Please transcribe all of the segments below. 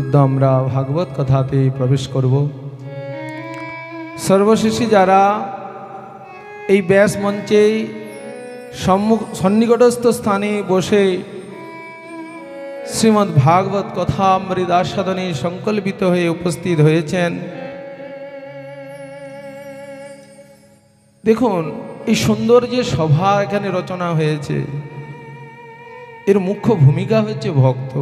মধ্য আমরা ভাগবত কথাতে প্রবেশ করব। সর্বশেষে যারা এই ব্যাস মঞ্চে সন্নিকটস্থ স্থানে বসে শ্রীমদ্ ভাগবত কথা অমৃতাস্বাদনে সংকল্পিত হয়ে উপস্থিত হয়েছেন, দেখুন এই সুন্দর যে সভা এখানে রচনা হয়েছে, এর মুখ্য ভূমিকা হচ্ছে ভক্ত।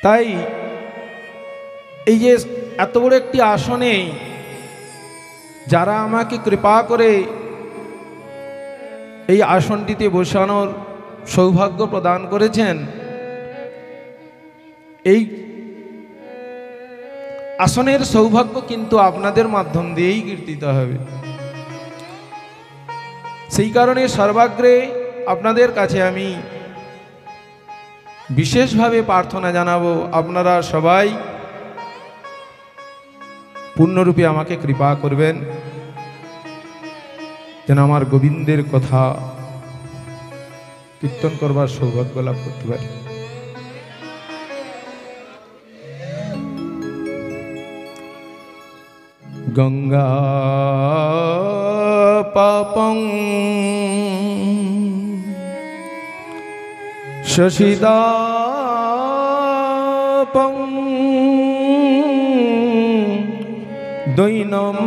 তাই এই যে এত বড় একটি আসনে যারা আমাকে কৃপা করে এই আসনটিতে বসানোর সৌভাগ্য প্রদান করেছেন, এই আসনের সৌভাগ্য কিন্তু আপনাদের মাধ্যম দিয়েই কীর্তিত হবে। সেই কারণে সর্বাগ্রে আপনাদের কাছে আমি বিশেষভাবে প্রার্থনা জানাবো, আপনারা সবাই পূর্ণরূপে আমাকে কৃপা করবেন যেন আমার গোবিন্দের কথা কীর্তন করবার সৌভাগ্য লাভ করতে পারি। গঙ্গা পাপং শশিদাপং দৈনম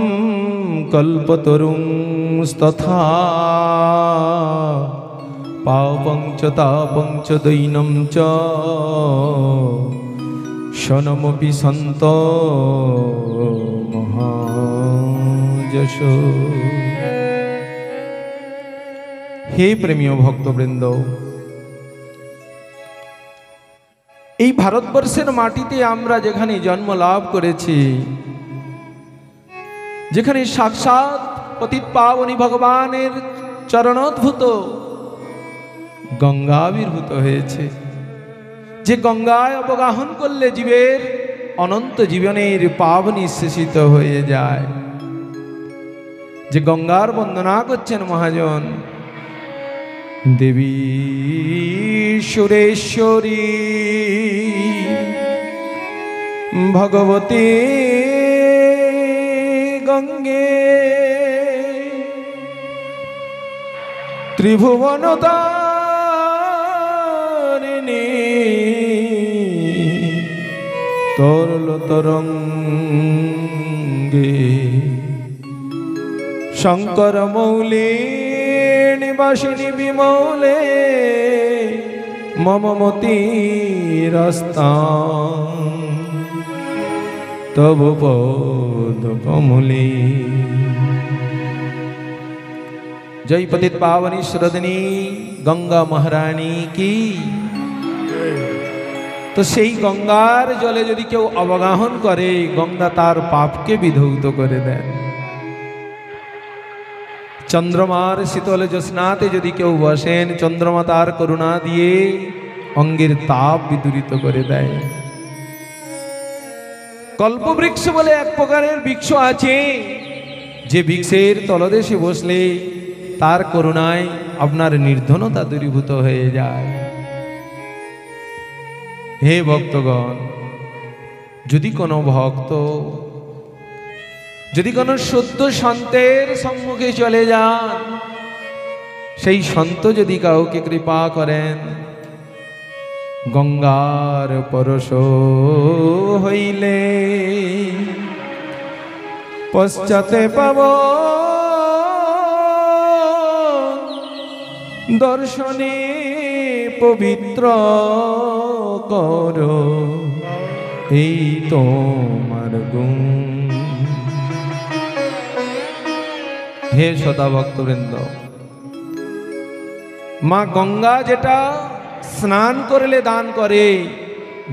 কল্পতরুং তথা পাপং চ তাপং চ দৈনম চ শনমপি সন্ত মহাযশ। হে প্রেমীয় ভক্তবৃন্দ, এই ভারতবর্ষের মাটিতে আমরা যেখানে জন্ম লাভ করেছি, যেখানে সাক্ষাৎ পতিত পাবনী ভগবানের চরণোদ্ভূত গঙ্গা আবির্ভূত হয়েছে, যে গঙ্গায় অবগাহন করলে জীবের অনন্ত জীবনের পাপ নিঃশেষিত হয়ে যায়, যে গঙ্গার বন্দনা করছেন মহাজন, দেবী সুরেশ্বরী ভগবতী গঙ্গে ত্রিভুবনতারিণী তরল তরঙ্গে শঙ্কর মৌলি নিবাসিনী বিমলে মম মতিরস্তাং তব পদ কমলে। জয় পতিত পাবনী শ্রদিনী গঙ্গা মহারানী কি। তো সেই গঙ্গার জলে যদি কেউ অবগাহন করে, গঙ্গা তার পাপকে বিধৌত করে দেন। চন্দ্রমার শীতল জ্যোৎস্নাতে যদি কেউ বসেন, চন্দ্রমা তার করুণা দিয়ে অঙ্গের তাপ বিদূরিত করে দেয়। কল্পবৃক্ষ বলে এক প্রকারের বৃক্ষ আছে, যে বৃক্ষের তলদেশে বসলে তার করুণায় আপনার নির্ধনতা দূরীভূত হয়ে যায়। হে ভক্তগণ, যদি কোনো ভক্ত, যদি কোনো শুদ্ধ সন্তের সম্মুখে চলে যান, সেই সন্ত যদি কাউকে কৃপা করেন, গঙ্গার পরশ হইলে পশ্চাতে পাব দর্শনে পবিত্র কর এই তোমার গুণ। হে শ্রোতা ভক্তবৃন্দ, মা গঙ্গা যেটা স্নান করলে দান করে,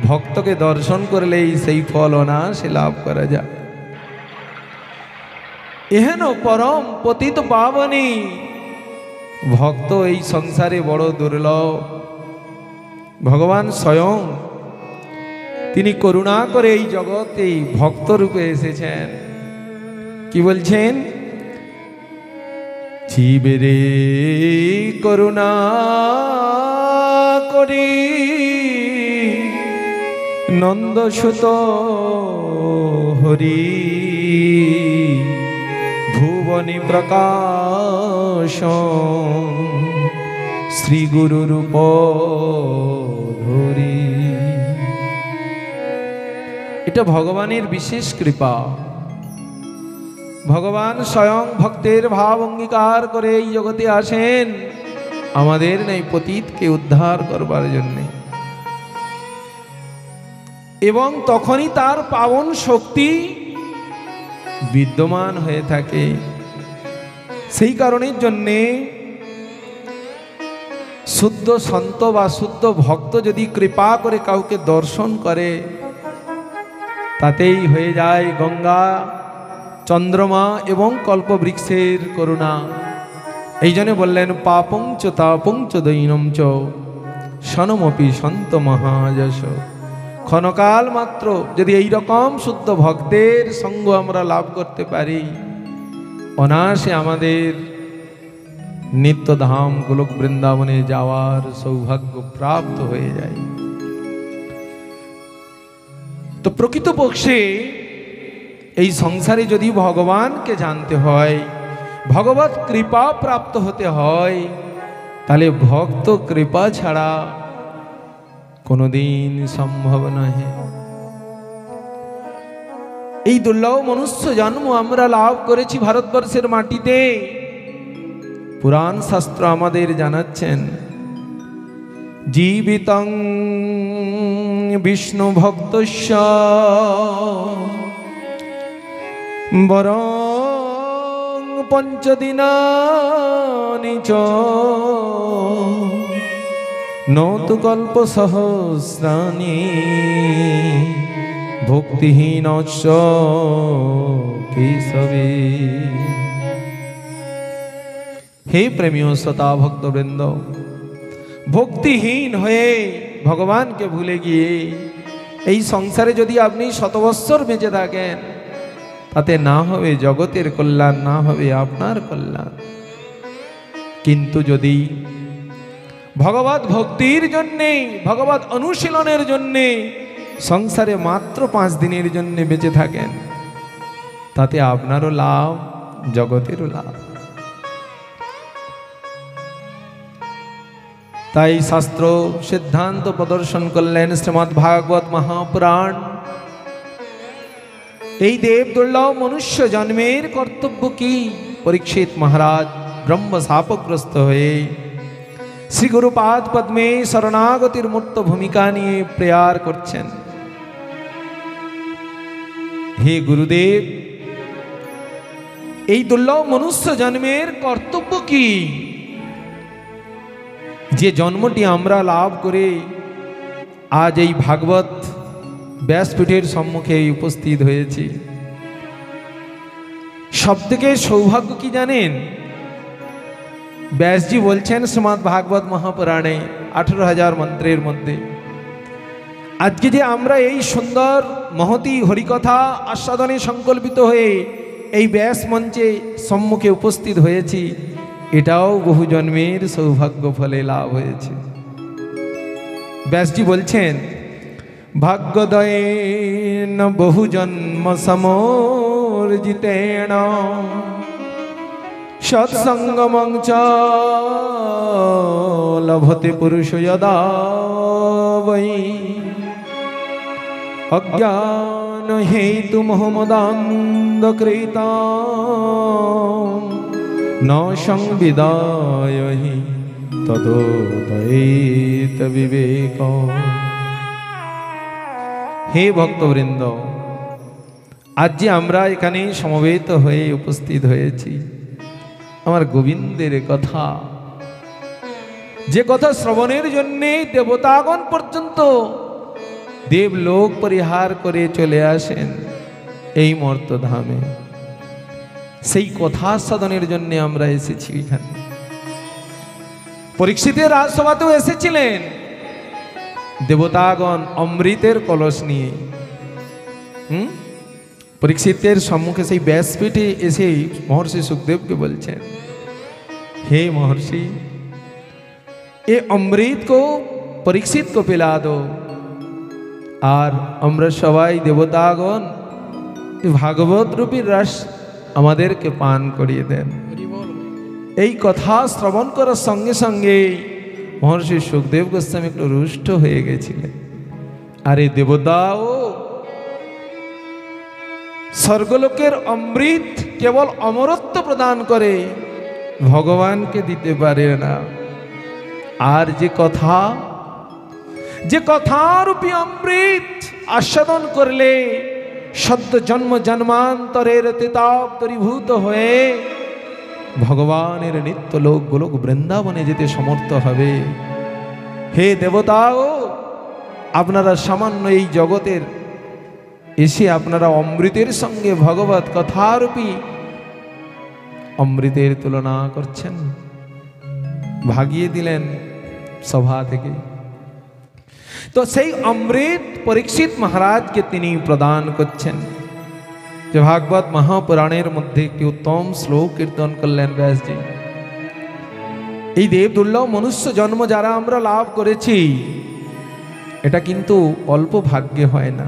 ভক্তকে দর্শন করলেই সেই ফল অনায়াসে লাভ করা যায়। এহেন পরম পতিত পাবনী ভক্ত এই সংসারে বড় দুর্লভ। ভগবান স্বয়ং তিনি করুণা করে এই জগতে ভক্ত রূপে এসেছেন। কি বলছেন? জীবেরে করুণা করি নন্দসুত হরি ভুবনী প্রকাশ শ্রী গুরু রূপ ধরি। এটা ভগবানের বিশেষ কৃপা। ভগবান স্বয়ং ভক্তের ভাব অঙ্গীকার করে এই জগতে আসেন আমাদের নেই পতিতকে উদ্ধার করবার জন্য, এবং তখনই তার পাবন শক্তি বিদ্যমান হয়ে থাকে। সেই কারণের জন্যে শুদ্ধ সন্ত বা শুদ্ধ ভক্ত যদি কৃপা করে কাউকে দর্শন করে, তাতেই হয়ে যায় গঙ্গা, চন্দ্রমা এবং কল্পবৃক্ষের করুণা। এই জন্য বললেন পাপং চ তাপং চ দৈনম চ সনমপি সন্ত মহাযশ। ক্ষণকাল মাত্র যদি এই রকম শুদ্ধ ভক্তের সঙ্গ আমরা লাভ করতে পারি, অনায়াসে আমাদের নিত্যধাম গোলক বৃন্দাবনে যাওয়ার সৌভাগ্য প্রাপ্ত হয়ে যায়। তো প্রকৃতপক্ষে এই সংসারে যদি ভগবানকে জানতে হয়, ভগবত কৃপা প্রাপ্ত হতে হয়, তাহলে ভক্ত কৃপা ছাড়া কোনোদিন সম্ভব নয়। এই দুর্লভ মনুষ্য জন্ম আমরা লাভ করেছি ভারতবর্ষের মাটিতে। পুরাণ শাস্ত্র আমাদের জানাচ্ছেন জীবিতং বিষ্ণু ভক্তস্য বরং পঞ্চদিনানি চ নতু কল্প সহস্রাণি ভক্তিহীনস্য কেশবে। হে প্রেমীয় শ্রোতা ভক্তবৃন্দ, ভক্তিহীন হয়ে ভগবানকে ভুলে গিয়ে এই সংসারে যদি আপনি শতবৎসর বেঁচে থাকেন, তাতে না হবে জগতের কল্যাণ, না হবে আপনার কল্যাণ। কিন্তু যদি ভগবত ভক্তির জন্যে, ভগবত অনুশীলনের জন্যে সংসারে মাত্র 5 দিনের জন্য বেঁচে থাকেন, তাতে আপনারও লাভ, জগতেরও লাভ। তাই শাস্ত্র সিদ্ধান্ত প্রদর্শন করলেন শ্রীমদ্ ভাগবত মহাপুরাণ। এই দেব দুর্লভ মনুষ্য জন্মের কর্তব্য কি? পরীক্ষিত মহারাজ ব্রহ্ম শাপগ্রস্ত হয়ে শ্রী গুরুপাদ পদ্মে শরণাগতির মূর্ত ভূমিকা নিয়ে প্রেয়ার করছেন। হে গুরুদেব, এই দুর্লভ মনুষ্য জন্মের কর্তব্য কি? যে জন্মটি আমরা লাভ করে আজ এই ভাগবত ব্যাসপীঠের সম্মুখে উপস্থিত হয়েছি, সবথেকে সৌভাগ্য কি জানেন? ব্যাসজি বলছেন শ্রীমদ্ ভাগবত মহাপুরাণে 18,000 মন্ত্রের মধ্যে, আজকে যে আমরা এই সুন্দর মহতি হরিকথা আস্বাদনে সংকল্পিত হয়ে এই ব্যাস মঞ্চে সম্মুখে উপস্থিত হয়েছি, এটাও বহু জন্মের সৌভাগ্য ফলে লাভ হয়েছে। ব্যাসজি বলছেন ভাগ্যোদয়েন বহু জন্ম সমর্জিতেন সৎসঙ্গমং চ লভতে পুরুষ যদা বৈ অজ্ঞান হেতু মোহমদান্ধকৃতা ন সংবিদায় হি তদোদয়েত বিবেক। হে ভক্তবৃন্দ, আজ যে আমরা এখানে সমবেত হয়ে উপস্থিত হয়েছি, আমার গোবিন্দের কথা, যে কথা শ্রবণের জন্যে দেবতাগণ পর্যন্ত দেবলোক পরিহার করে চলে আসেন এই মর্তধামে, সেই কথা সাধনের জন্য আমরা এসেছি এখানে। পরীক্ষিতের রাজসভাতেও এসেছিলেন দেবতাগণ অমৃতের কলস নিয়ে। পরীক্ষিতের সম্মুখে সেই ব্যাসপীঠে এসে মহর্ষি সুখদেবকে বলছেন, हे महर्षि, ये अमृत को পরীক্ষিত কো পিলা দো। আর আমরা সবাই দেবতাগণ ভাগবত রূপী রস আমাদেরকে পান করিয়ে দেন। এই কথা শ্রবণ করার সঙ্গে সঙ্গে মহর্ষি সুখদেব গোস্বামী একটু রুষ্ট হয়ে গেছিলেন। আরে দেবতাও, স্বর্গলোকের অমৃত কেবল অমরত্ব প্রদান করে, ভগবানকে দিতে পারে না। আর যে কথারূপী অমৃত আস্বাদন করলে সদ্য জন্ম জন্মান্তরের তিতাব দূরীভূত হয়ে ভগবানের নিত্য লোক গোলক বৃন্দাবনে যেতে সমর্থ হবে। হে দেবতাও, আপনারা সামান্য এই জগতের এসে আপনারা অমৃতের সঙ্গে ভগবত কথারূপী অমৃতের তুলনা করছেন, ভাগিয়ে দিলেন সভা থেকে। তো সেই অমৃত পরীক্ষিত মহারাজকে তিনি প্রদান করছেন। যে ভাগবত মহাপুরাণের মধ্যে একটি উত্তম শ্লোক কীর্তন করলেন ব্যাসজি। এই দেব দুর্লভ মনুষ্য জন্ম যারা আমরা লাভ করেছি, এটা কিন্তু অল্প ভাগ্যে হয় না।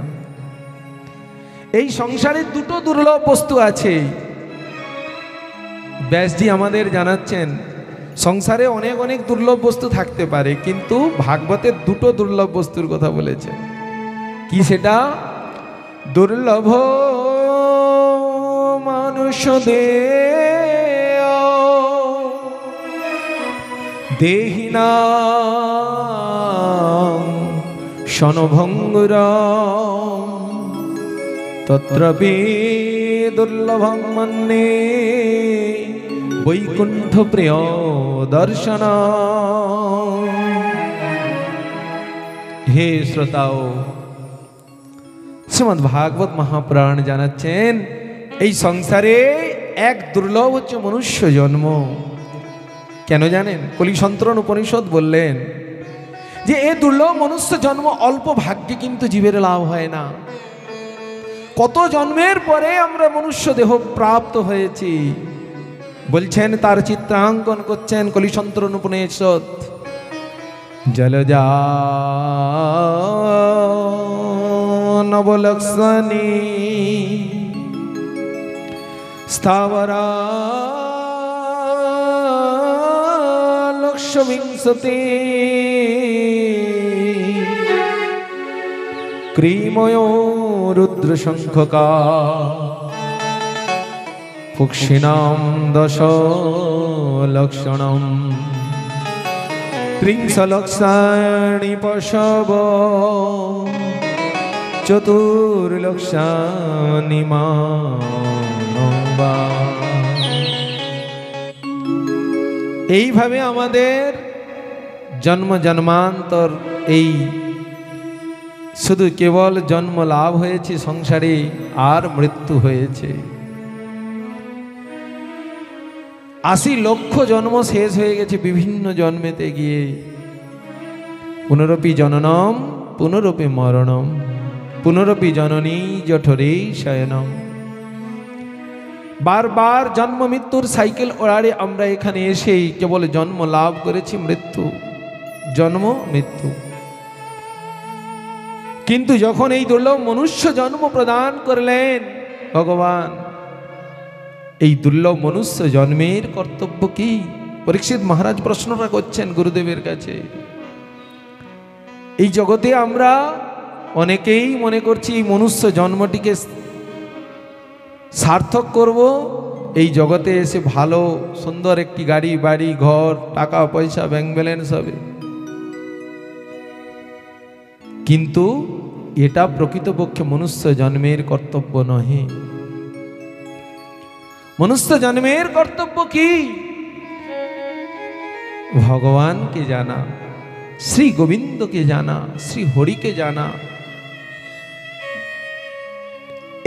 এই সংসারে দুটো দুর্লভ বস্তু আছে। ব্যাসজি আমাদের জানাচ্ছেন সংসারে অনেক অনেক দুর্লভ বস্তু থাকতে পারে, কিন্তু ভাগবতের দুটো দুর্লভ বস্তুর কথা বলেছে। কি সেটা? দুর্লভ মানুষ দেহিনা শনভঙ্গুর তত্রপি দুর্লভং মন্যে বৈকুণ্ঠ প্রিয় দর্শন। হে শ্রোতাও, শ্রীমদ্ ভাগবত মহাপুরাণ জানাচ্ছেন এই সংসারে এক দুর্লভ হচ্ছে মনুষ্য জন্ম। কেন জানেন? কলিসন্তরণ উপনিষদ বললেন যে এ দুর্লভ মনুষ্য জন্ম অল্প ভাগ্যে কিন্তু জীবের লাভ হয় না। কত জন্মের পরে আমরা মনুষ্য দেহ প্রাপ্ত হয়েছি, বলছেন তার চিত্রাঙ্কন করছেন কলিসন্তরণ উপনিষদ। জলজা নবলক্ষণী স্থাবরা লক্ষবিংশতি ক্রিময় রুদ্র শঙ্খকা পক্ষিণাম দশ লক্ষণম ত্রিংশ লক্ষাণি পশব চতুর্লক্ষাণি মানবা। এইভাবে আমাদের জন্ম জন্মান্তর এই শুধু কেবল জন্ম লাভ হয়েছে সংসারে, আর মৃত্যু হয়েছে। ৮০ লক্ষ জন্ম শেষ হয়ে গেছে বিভিন্ন জন্মেতে গিয়ে। পুনরপি জননম পুনরপি মরণম পুনরপি জননী জঠরে শয়নম। বারবার জন্ম মৃত্যুর সাইকেল ওড়ারে আমরা এখানে এসেই কেবল জন্ম লাভ করেছি, মৃত্যু, জন্ম মৃত্যু। কিন্তু যখন এই দুর্লভ মনুষ্য জন্ম প্রদান করলেন ভগবান, এই দুর্লভ মনুষ্য জন্মের কর্তব্য কি? পরীক্ষিত মহারাজ প্রশ্নটা করছেন গুরুদেবের কাছে। এই জগতে আমরা অনেকেই মনে করছি এই মনুষ্য জন্মটিকে সার্থক করব, এই জগতে এসে ভালো সুন্দর একটি গাড়ি বাড়ি ঘর টাকা পয়সা ব্যাংক ব্যালেন্স হবে। কিন্তু এটা প্রকৃতপক্ষে মনুষ্য জন্মের কর্তব্য নহে। মনুষ্য জন্মের কর্তব্য কি? ভগবানকে জানা, শ্রী গোবিন্দকে জানা, শ্রী হরিকে জানা।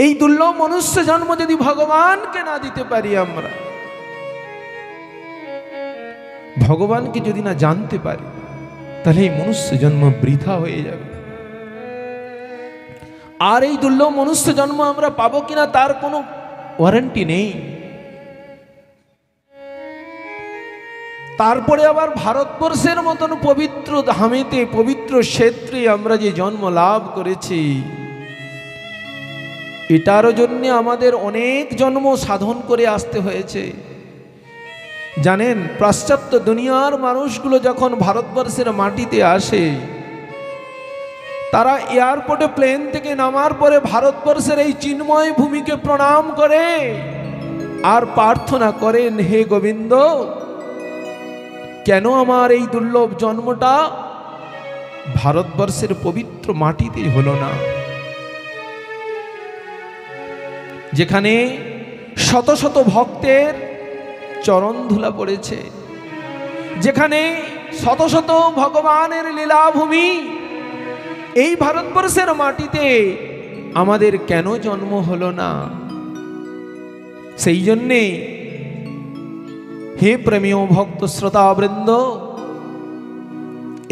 এই দুর্লভ মনুষ্য জন্ম যদি ভগবানকে না দিতে পারি, আমরা ভগবানকে যদি না জানতে পারি, তাহলে এই মনুষ্য জন্ম বৃথা হয়ে যাবে। আর এই দুর্লভ মনুষ্য জন্ম আমরা পাবো কিনা তার কোনো ওয়ারেন্টি নেই। তারপরে আবার ভারতবর্ষের মতন পবিত্র পবিত্র ধামেতে পবিত্র ক্ষেত্রে আমরা যে জন্ম লাভ করেছি, এটার জন্য আমাদের অনেক জন্ম সাধন করে আসতে হয়েছে। জানেন, পাশ্চাত্য দুনিয়ার মানুষগুলো যখন ভারতবর্ষের মাটিতে আসে, তারা এয়ারপোর্টে প্লেন থেকে নামার পরে ভারতবর্ষের এই চিন্ময় ভূমিকে প্রণাম করে আর প্রার্থনা করেন, হে গোবিন্দ, কেন আমার এই দুর্লভ জন্মটা ভারতবর্ষের পবিত্র মাটিতে হলো না, যেখানে শত শত ভক্তের চরণ ধুলা পড়েছে, যেখানে শত শত ভগবানের লীলাভূমি, এই ভারতবর্ষের মাটিতে আমাদের কেন জন্ম হলো না? সেই জন্যে হে প্রেমীয় ভক্ত শ্রোতাবৃন্দ,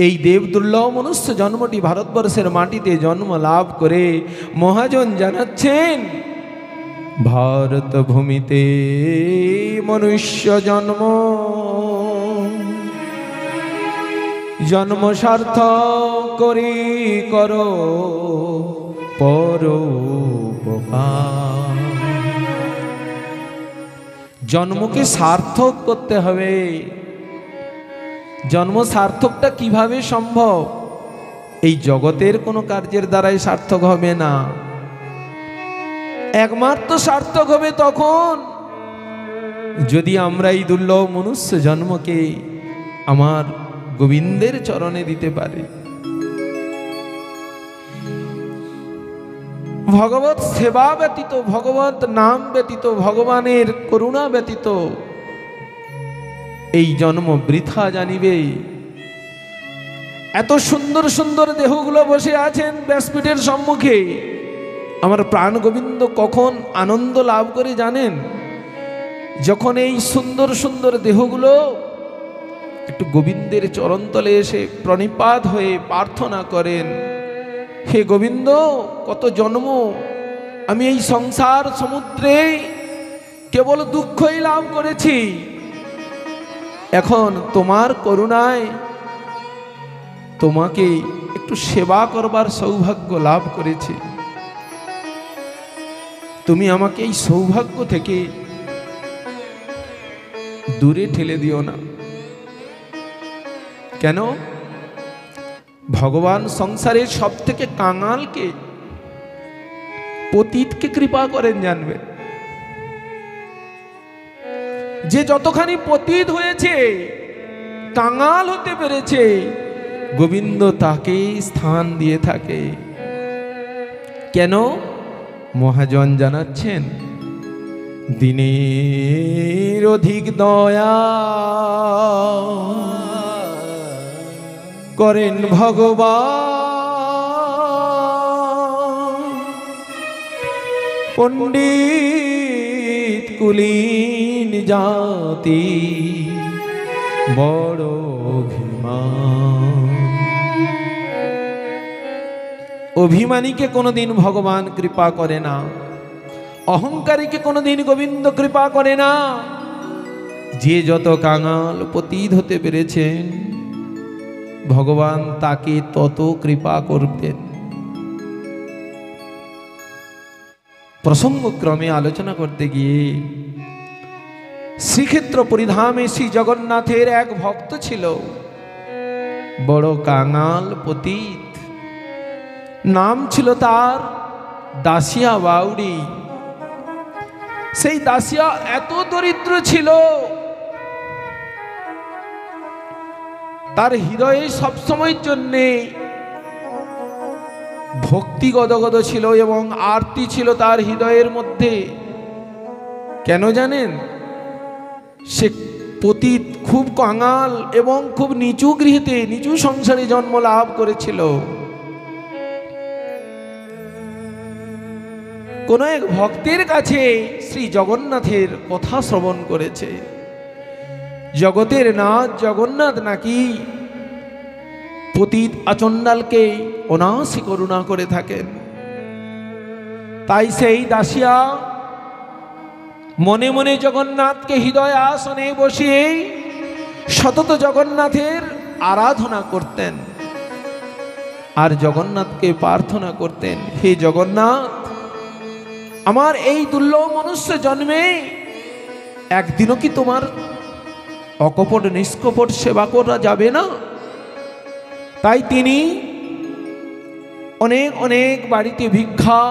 এই দেব দুর্লভ মনুষ্য জন্মটি ভারতবর্ষের মাটিতে জন্ম লাভ করে মহাজন জানাচ্ছেন, ভারত ভূমিতে মনুষ্য জন্ম, জন্ম সার্থক করি করো পরোপকার। জন্মকে সার্থক করতে হবে। জন্ম সার্থকটা কিভাবে সম্ভব? এই জগতের কোনো কার্যের দ্বারাই সার্থক হবে না। একমাত্র সার্থক হবে তখন যদি আমরা এই দুর্লভ মনুষ্য জন্মকে আমার গোবিন্দের চরণে দিতে পারি। ভগবত সেবা ব্যতীত, ভগবত নাম ব্যতীত, ভগবানের করুণা ব্যতীত এই জন্ম বৃথা জানিবে। এত সুন্দর সুন্দর দেহগুলো বসে আছেন ব্যাসপীঠের সম্মুখে, আমার প্রাণ গোবিন্দ কখন আনন্দ লাভ করে জানেন? যখন এই সুন্দর সুন্দর দেহগুলো একটু গোবিন্দের চরণতলে এসে প্রণিপাত হয়ে প্রার্থনা করেন, হে গোবিন্দ, কত জন্ম আমি এই সংসার সমুদ্রে কেবল দুঃখই লাভ করেছি, এখন তোমার করুণায় তোমাকে একটু সেবা করবার সৌভাগ্য লাভ করেছি, তুমি আমাকে এই সৌভাগ্য থেকে দূরে ঠেলে দিও না। কেন? ভগবান সংসারের সব থেকে কাঙালকে, পতিতকে কৃপা করেন জানবেন। যে যতখানি পতিত হয়েছে, কাঙাল হতে পেরেছে, গোবিন্দ তাকে স্থান দিয়ে থাকে। কেন? মহাজন জানাচ্ছেন, দিনের অধিক দয়া করেন ভগবান, পণ্ডিত কুলীন জাতি বড় অভিমান। অভিমানীকে কোনোদিন ভগবান কৃপা করে না, অহংকারীকে কোনোদিন গোবিন্দ কৃপা করে না। যে যত কাঙাল পতিত হতে পেরেছেন, ভগবান তাকে তত কৃপা করতেন। প্রসঙ্গক্রমে আলোচনা করতে গিয়ে শ্রীক্ষেত্র পরিধামে শ্রী জগন্নাথের এক ভক্ত ছিল, বড় কাঙাল পতিত, নাম ছিল তার দাসিয়া বাউড়ি। সেই দাসিয়া এত দরিদ্র ছিল, তার হৃদয়ে সবসময়ের জন্যে ভক্তি গদগদ ছিল এবং আরতি ছিল তার হৃদয়ের মধ্যে। কেন জানেন? সে পতিত, খুব কাঙাল এবং খুব নিচু গৃহেতে, নিচু সংসারে জন্ম লাভ করেছিল। কোন এক ভক্তের কাছে শ্রী জগন্নাথের কথা শ্রবণ করেছে। জগতের নাথ জগন্নাথ নাকি পতিত আচণ্ডালকে অনাসি করুণা করে থাকেন। তাই সেই দাসিয়া মনে মনে জগন্নাথকে হৃদয় আসনে বসিয়ে সতত জগন্নাথের আরাধনা করতেন আর জগন্নাথকে প্রার্থনা করতেন, হে জগন্নাথ, আমার এই দুর্লভ মনুষ্য জন্মে একদিনও কি তোমার অকপট নিষ্কপট সেবা করা যাবে না? তাই তিনি অনেক অনেক বাড়িতে ভিক্ষা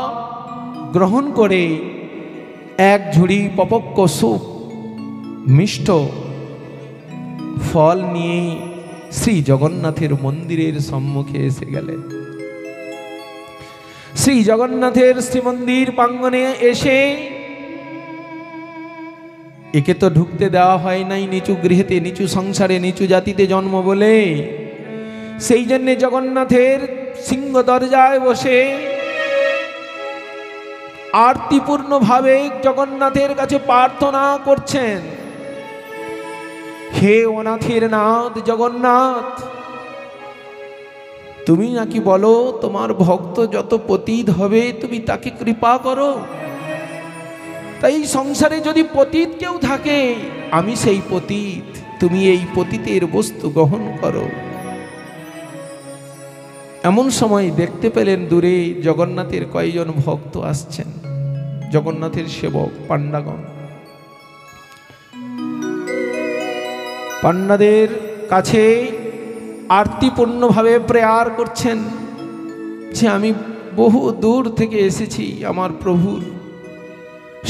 গ্রহণ করে এক ঝুড়ি পপক্ক স্যুপ মিষ্ট ফল নিয়ে শ্রী জগন্নাথের মন্দিরের সম্মুখে এসে গেলেন। শ্রী জগন্নাথের শ্রীমন্দির প্রাঙ্গণে এসে, একে তো ঢুকতে দেওয়া হয় নাই নিচু গৃহেতে, নিচু সংসারে, নিচু জাতিতে জন্ম বলে, সেই জন্যে জগন্নাথের সিংহ দরজায় বসে আরতিপূর্ণ ভাবে জগন্নাথের কাছে প্রার্থনা করছেন, হে অনাথের নাথ জগন্নাথ, তুমি নাকি বলো তোমার ভক্ত যত পতিত হবে তুমি তাকে কৃপা করো, তাই সংসারে যদি পতিত কেউ থাকে আমি সেই পতিত, তুমি এই পতিতের বস্তু গ্রহণ করো। এমন সময় দেখতে পেলেন দূরে জগন্নাথের কয়েকজন ভক্ত আসছেন, জগন্নাথের সেবক পান্ডাগণ। পান্ডাদের কাছে আরতিপূর্ণভাবে প্রেয়ার করছেন যে আমি বহু দূর থেকে এসেছি আমার প্রভুর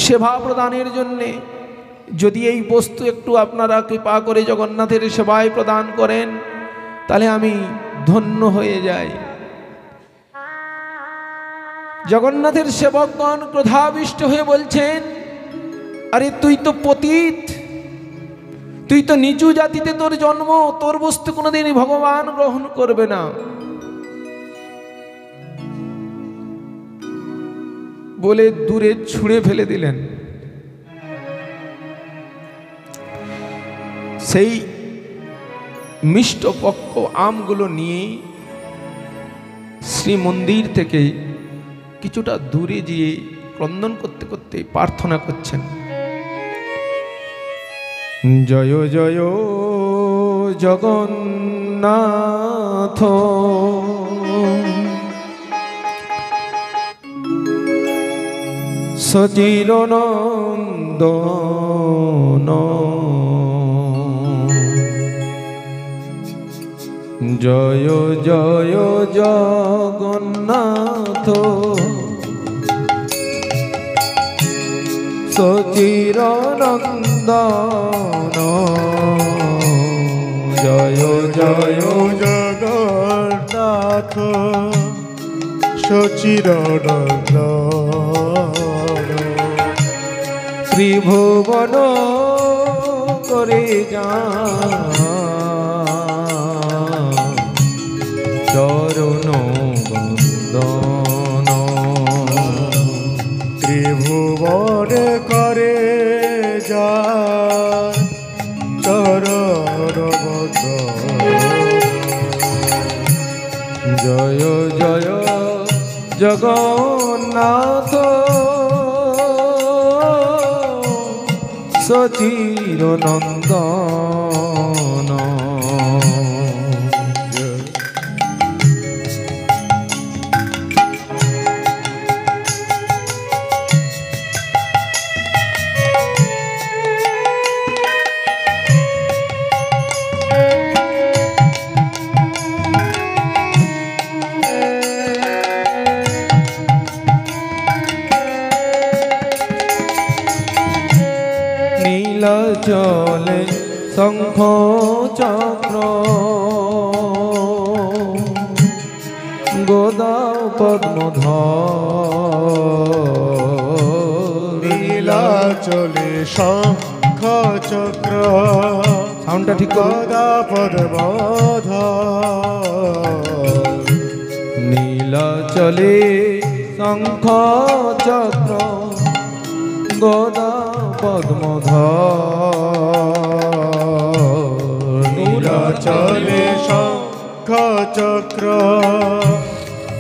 সেবা প্রদানের জন্যে, যদি এই বস্তু একটু আপনারা কৃপা করে জগন্নাথের সেবায় প্রদান করেন তাহলে আমি ধন্য হয়ে যাই। জগন্নাথের সেবকগণ ক্রোধাবিষ্ট হয়ে বলছেন, আরে তুই তো পতিত, তুই তো নিচু জাতিতে তোর জন্ম, তোর বস্তু কোনোদিনই ভগবান গ্রহণ করবে না। বলে দূরে ছুঁড়ে ফেলে দিলেন। সেই মিষ্ট পক্ষ আমগুলো নিয়ে শ্রী মন্দির থেকে কিছুটা দূরে গিয়ে ক্রন্দন করতে করতে প্রার্থনা করছেন, জয় জয় জগন্নাথ, সচির নন্দন, জয় জয় জগন্নাথ, সচির নন্দন, জয় জয় জগন্নাথ, সচির নন্দন, ত্রিভুবন করে যা চরণ বন্দন, ত্রিভুবন করে যা চরণ বন্দন, জয় জয় জগন্নাথ, সচির নন্দন। নীলাচলে শঙ্খ চক্র গদা পদ্মধর, নীলাচলে শঙ্খ চক্র সাউন্ডটা ঠিক গদা পদ্মধর, নীলাচলে শঙ্খ চক্র গদা পদ্মধর, নীলাচলে শঙ্খ চক্র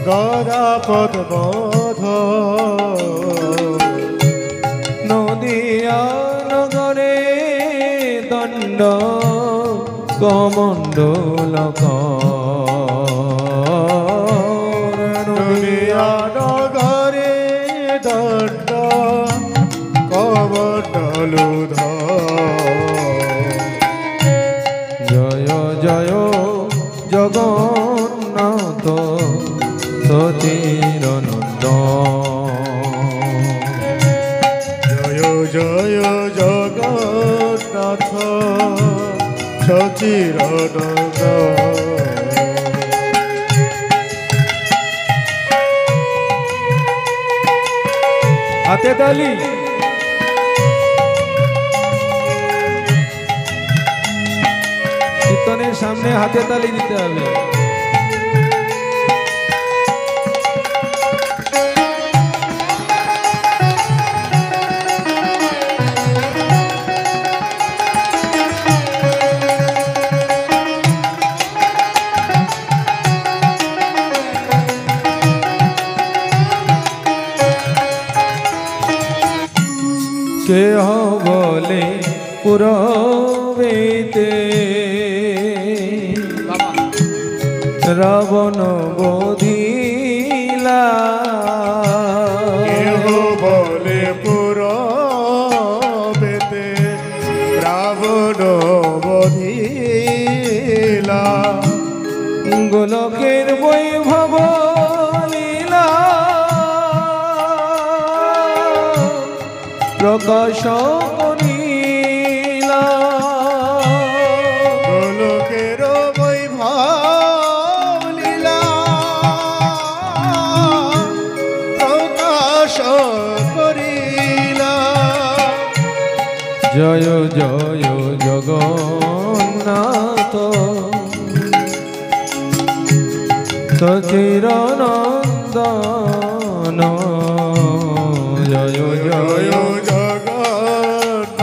গদা পদ্মধর, নদিয়া নগরে দণ্ড কমণ্ডল দুনিয়া নগরে দণ্ড কমণ্ডলুধর জয় জয় জগন্নাথ সচিরনন্দ জয় জয় জগন্নাথ সচিরানন্দ হাতে তালি কীর্তনের সামনে হাতে তালি দিতে হবে কেহ বলে পুরবেতে রাবণ বধিলা কেহ বলে পুরবেতে রাবণ বধিলা গোলকের বৈভব লীলা প্রকাশ করিলা গোলকের বৈভব লীলা প্রকাশ করিলা জয় জয় জগন্নাথ সচিরানন্দন জয় জয় জগন্নাথ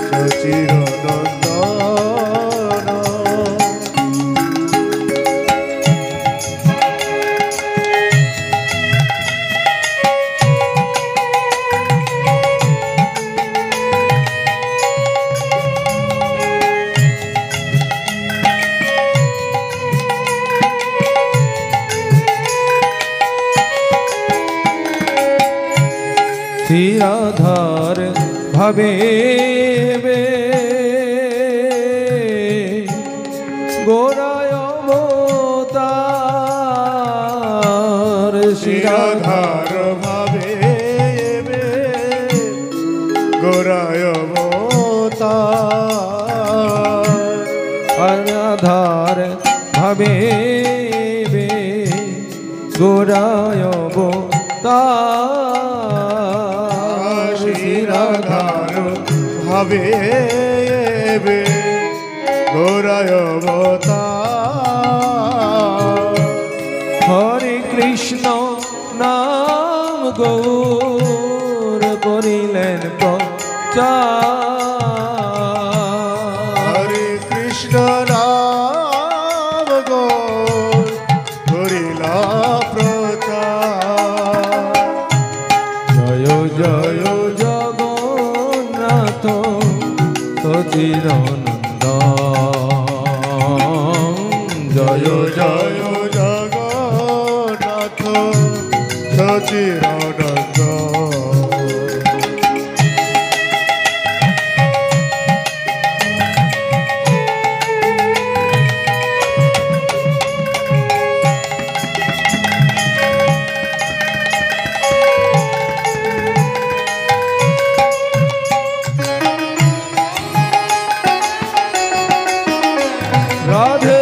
সচিরানন্দন শ্রীরাধার ভাবে গোরায় অবতার শ্রীরাধার ভাবে গোরায় অবতার রাধার ভাবে গোরায় অবতার শ্রীরাধার ভাবে গোরায় অবতার হরে কৃষ্ণ নাম গৌর করিলেন প্রচার হরে কৃষ্ণ নাম গৌর করিলা প্রচার জয় জয় জগন্নাথ সচিরানন্দ জয় জয় জগন্নাথ সচিরানন্দ রাধে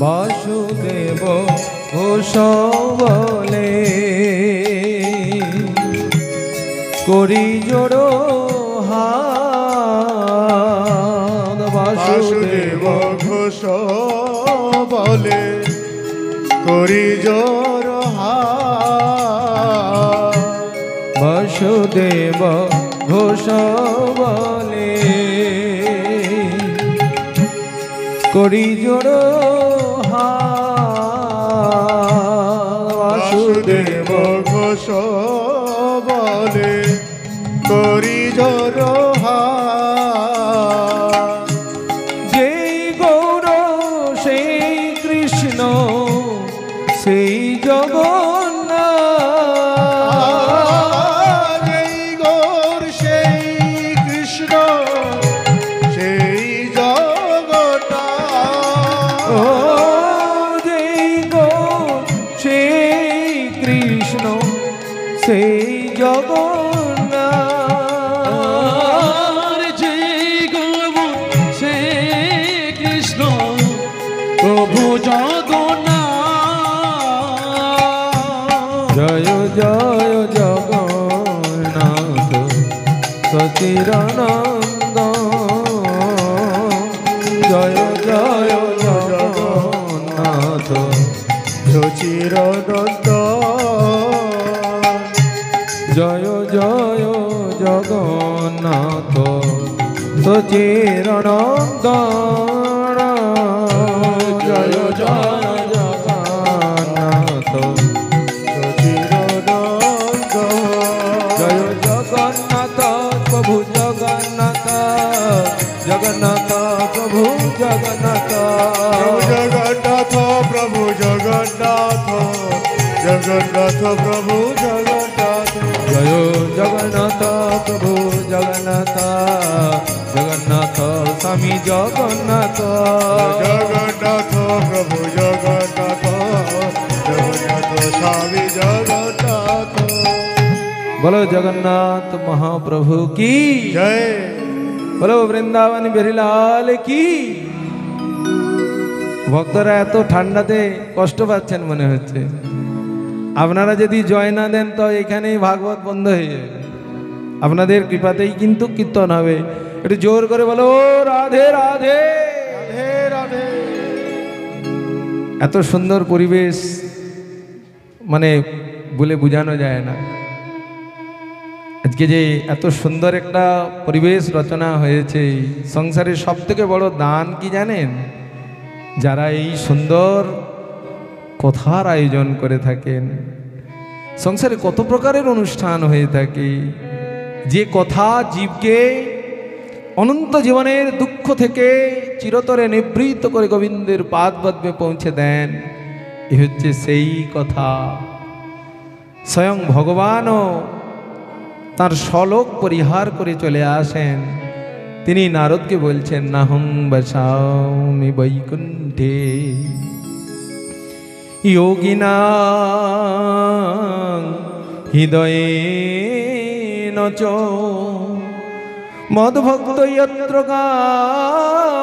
বাসুদেব ঘোষ বলে করি জোড়ো হাত বাসুদেব ঘোষ বলে করি জোর হাত বাসুদেব ঘোষ বলে করি জোড়ো বলে করি জরহার। যেই গৌর সেই কৃষ্ণ সেই জগন্নাথ, যেই গৌর সেই কৃষ্ণ সেই জগন্নাথ। ও যেই গৌর সেই কৃষ্ণ সেই জগন্নাথ, যেই গৌর সেই কৃষ্ণ প্রভু জগন্নাথ। জয় জয় জগন্নাথ সচিরানন্দ, জয় জয় জগন্নাথ সচিরানন্দ। জয় জয় জগন্নাথ সচিরানন্দ, জয় জয় জগন্নাথ, সচিরানন্দ। জয় জগন্নাথ প্রভু জগন্নাথ, জগন্নাথ প্রভু জগন্নাথ, জগন্নাথ প্রভু জগন্নাথ, জগন্নাথ প্রভু জগন্নাথ। জয় জগন্নাথ প্রভু জগন্নাথ, জগন্নাথ স্বামী জগন্নাথ, জগন্নাথ প্রভু জগন্নাথ, জগন্নাথ স্বামী জগন্নাথ। বলো জগন্নাথ মহাপ্রভু কি জয়। বলো বৃন্দাবন বিহারীলাল কি। ভক্তরা এত ঠান্ডাতে কষ্ট পাচ্ছেন মনে হচ্ছে, আপনারা যদি জয় না দেন তো এখানেই ভাগবত বন্ধ হয়ে যাবে। আপনাদের কৃপাতেই কিন্তু কীর্তন হবে। একটু জোর করে বলো রাধে রাধে রাধে রাধে। এত সুন্দর পরিবেশ মানে বলে বোঝানো যায় না। আজকে যে এত সুন্দর একটা পরিবেশ রচনা হয়েছে, সংসারের সব থেকে বড় দান কি জানেন? যারা এই সুন্দর কথার আয়োজন করে থাকেন। সংসারে কত প্রকারের অনুষ্ঠান হয়ে থাকে, যে কথা জীবকে অনন্ত জীবনের দুঃখ থেকে চিরতরে নিবৃত্ত করে গোবিন্দের পাদপদ্মে পৌঁছে দেন। এ হচ্ছে সেই কথা। স্বয়ং ভগবানও তার শলোক পরিহার করে চলে আসেন। তিনি নারদকে বলছেন, নাহং বসামি বৈকুণ্ঠে যোগিনা হৃদয়ে নচ মদ্ভক্ত যত্র গায়ন্তি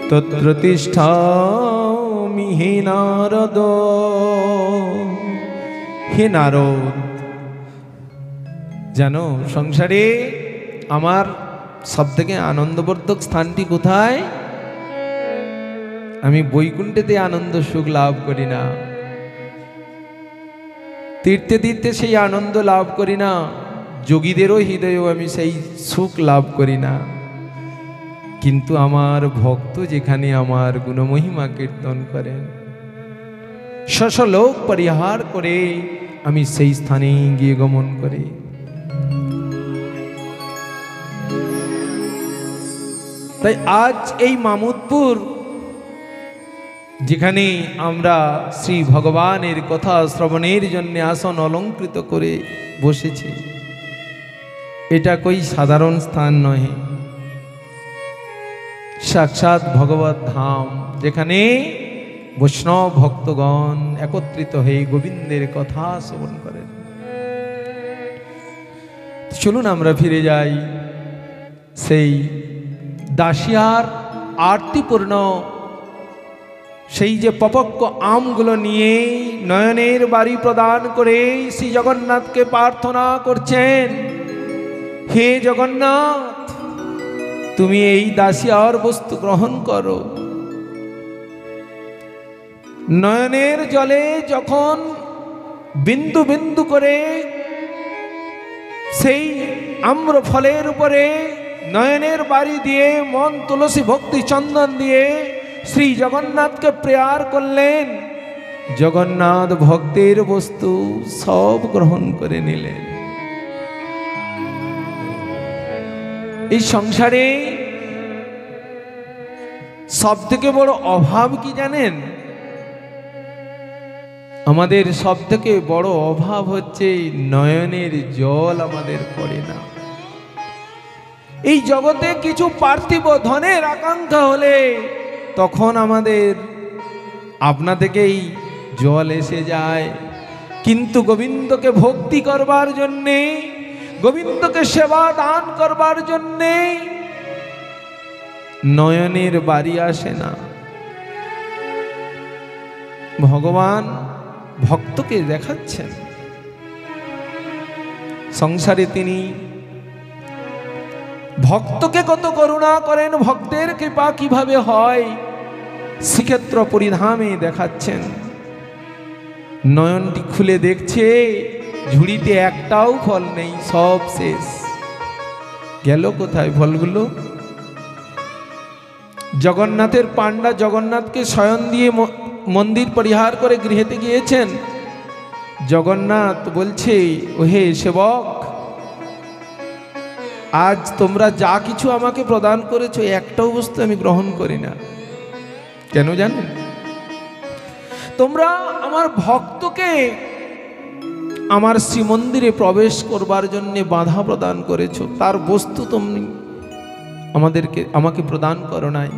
তত্র তিষ্ঠামি হে নারদ। হে নারদ, জানো সংসারে আমার সবথেকে আনন্দবর্ধক স্থানটি কোথায়? আমি বৈকুণ্ঠেতে আনন্দ সুখ লাভ করি না, তীর্থে তীর্থে সেই আনন্দ লাভ করি না, যোগীদেরও হৃদয়েও আমি সেই সুখ লাভ করি না। কিন্তু আমার ভক্ত যেখানে আমার গুণমহিমা কীর্তন করেন, শশলোক পরিহার করে আমি সেই স্থানে গিয়ে গমন করি। তাই আজ এই মামুদপুর, যেখানে আমরা শ্রী ভগবানের কথা শ্রবণের জন্য আসন অলঙ্কৃত করে বসেছি, এটা কই সাধারণ স্থান নয়, সাক্ষাৎ ভগবত ধাম, যেখানে বৈষ্ণব ভক্তগণ একত্রিত হয়ে গোবিন্দের কথা শ্রবণ করেন। চলুন আমরা ফিরে যাই সেই দাসিয়ার আরতিপূর্ণ সেই যে পপক্ক আমগুলো নিয়ে নয়নের বাড়ি প্রদান করে শ্রী জগন্নাথকে প্রার্থনা করছেন, হে জগন্নাথ, তুমি এই দাসিয়ার বস্তু গ্রহণ করো। নয়নের জলে যখন বিন্দু বিন্দু করে সেই আম্র ফলের উপরে নয়নের বাড়ি দিয়ে মন তুলসী ভক্তি চন্দন দিয়ে শ্রী জগন্নাথকে প্রেয়ার করলেন, জগন্নাথ ভক্তের বস্তু সব গ্রহণ করে নিলেন। এই সংসারে সব থেকে বড় অভাব কি জানেন? আমাদের সব থেকে বড় অভাব হচ্ছে নয়নের জল আমাদের পড়ে না। এই জগতে কিছু পার্থিব ধনের আকাঙ্ক্ষা হলে তখন আমাদের আপনা থেকেই জল এসে যায়, কিন্তু গোবিন্দকে ভক্তি করবার জন্যে, গোবিন্দকে সেবা দান করবার জন্যে নয়নের বাড়ি আসে না। ভগবান ভক্তকে দেখাচ্ছেন সংসারে তিনি ভক্তকে কত করুণা করেন, ভক্তের কৃপা কিভাবে হয় শ্রীক্ষেত্র পরিধামে দেখাচ্ছেন। নয়নটি খুলে দেখছে ঝুড়িতে একটাও ফল নেই, সব শেষ। গেল কোথায় ফলগুলো? জগন্নাথের পাণ্ডা জগন্নাথকে শয়ন দিয়ে মন্দির পরিহার করে গৃহেতে গিয়েছেন। জগন্নাথ বলছে, ওহে সেবক, আজ তোমরা যা কিছু আমাকে প্রদান করেছো একটাও বস্তু আমি গ্রহণ করি না। কেন জানেন? তোমরা আমার ভক্তকে আমার শ্রীমন্দিরে প্রবেশ করবার জন্য বাধা প্রদান করেছো, তার বস্তু তুমি আমাকে প্রদান করো নাই।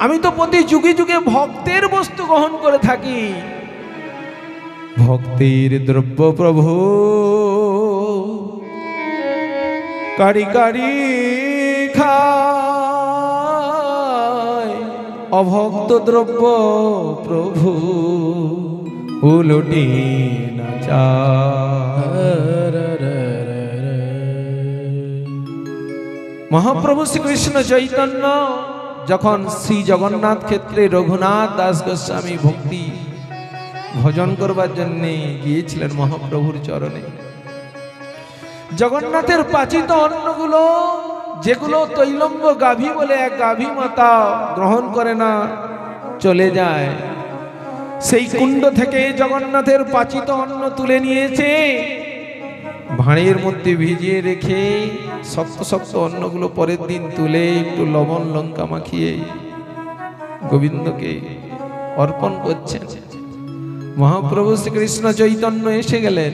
আমি তো প্রতি যুগে যুগে ভক্তের বস্তু গ্রহণ করে থাকি। ভক্তের দ্রব্য প্রভু কারি কারি খায়, অভক্ত দ্রব্য প্রভু উলটি না চায়। মহাপ্রভু শ্রীকৃষ্ণ চৈতন্য যখন শ্রী জগন্নাথ ক্ষেত্রে রঘুনাথ দাস গোস্বামী ভক্তি ভজন করবার জন্য গিয়েছিলেন মহাপ্রভুর চরণে, জগন্নাথের পাচিত অন্নগুলো, যেগুলো তৈলম্ব গাভী বলে এক গাভী মাতা গ্রহণ করে না, চলে যায়, সেই কুণ্ড থেকে জগন্নাথের পাচিত অন্ন তুলে নিয়েছে, ভাঁড়ের মধ্যে ভিজিয়ে রেখে শক্ত শক্ত অন্নগুলো পরের দিন তুলে একটু লবণ লঙ্কা মাখিয়ে গোবিন্দকে অর্পণ করছেন। মহাপ্রভু শ্রীকৃষ্ণ চৈতন্য এসে গেলেন।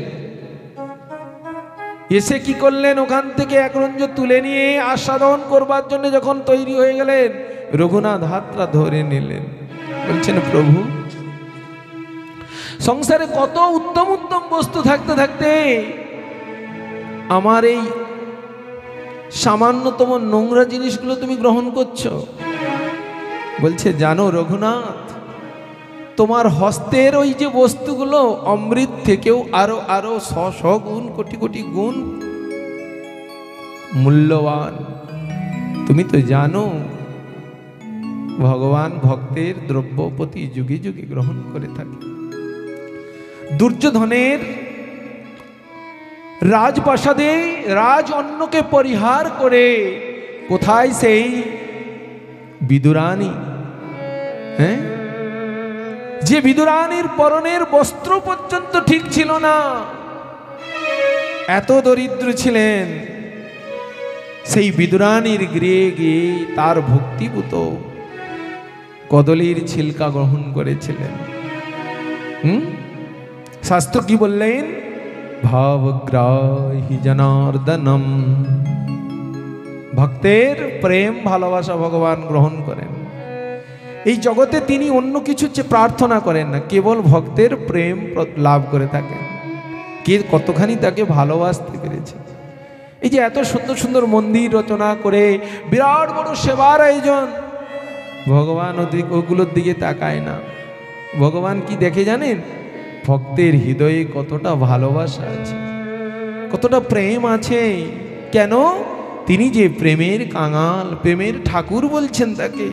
এসে কি করলেন? ওখান থেকে এক রঞ্জ তুলে নিয়ে আস্বাদন করবার জন্য যখন তৈরি হয়ে গেলেন, রঘুনাথ হাতটা ধরে নিলেন, বলছেন, প্রভু, সংসারে কত উত্তম উত্তম বস্তু থাকতে থাকতে আমার এই সামান্যতম নোংরা জিনিসগুলো তুমি গ্রহণ করছো। বলছে, জানো রঘুনাথ, তোমার হস্তের ওই যে বস্তুগুলো অমৃত থেকেও আরো আরো শ গুণ কোটি কোটি গুণ মূল্যবান। তুমি তো জানো ভগবান ভক্তের দ্রব্য প্রতি যুগে যুগে গ্রহণ করে থাকে। দুর্যোধনের রাজপ্রাসাদে রাজ অন্নকে পরিহার করে কোথায় সেই বিদুরানী, হ্যাঁ, যে বিদুরানীর পরনের বস্ত্র পর্যন্ত ঠিক ছিল না, এত দরিদ্র ছিলেন, সেই বিদুরানীর গৃহে গিয়ে তার ভক্তিভূত কদলীর ছিলকা গ্রহণ করেছিলেন। শাস্ত্র কি বললেন? ভাবগ্রাহী জনার্দনম, ভক্তের প্রেম ভালোবাসা ভগবান গ্রহণ করেন। এই জগতে তিনি অন্য কিছু প্রার্থনা করেন না, কেবল ভক্তের প্রেম লাভ করে থাকেন। কে কতখানি তাকে ভালোবাসতে পেরেছে। এই যে এত সুন্দর সুন্দর মন্দির রচনা করে বিরাট বড় সেবার আয়োজন, ভগবান ওগুলোর দিকে তাকায় না। ভগবান কি দেখে জানেন? ভক্তের হৃদয়ে কতটা ভালোবাসা আছে, কতটা প্রেম আছে। কেন? তিনি যে প্রেমের কাঙাল, প্রেমের ঠাকুর বলছেন তাকে।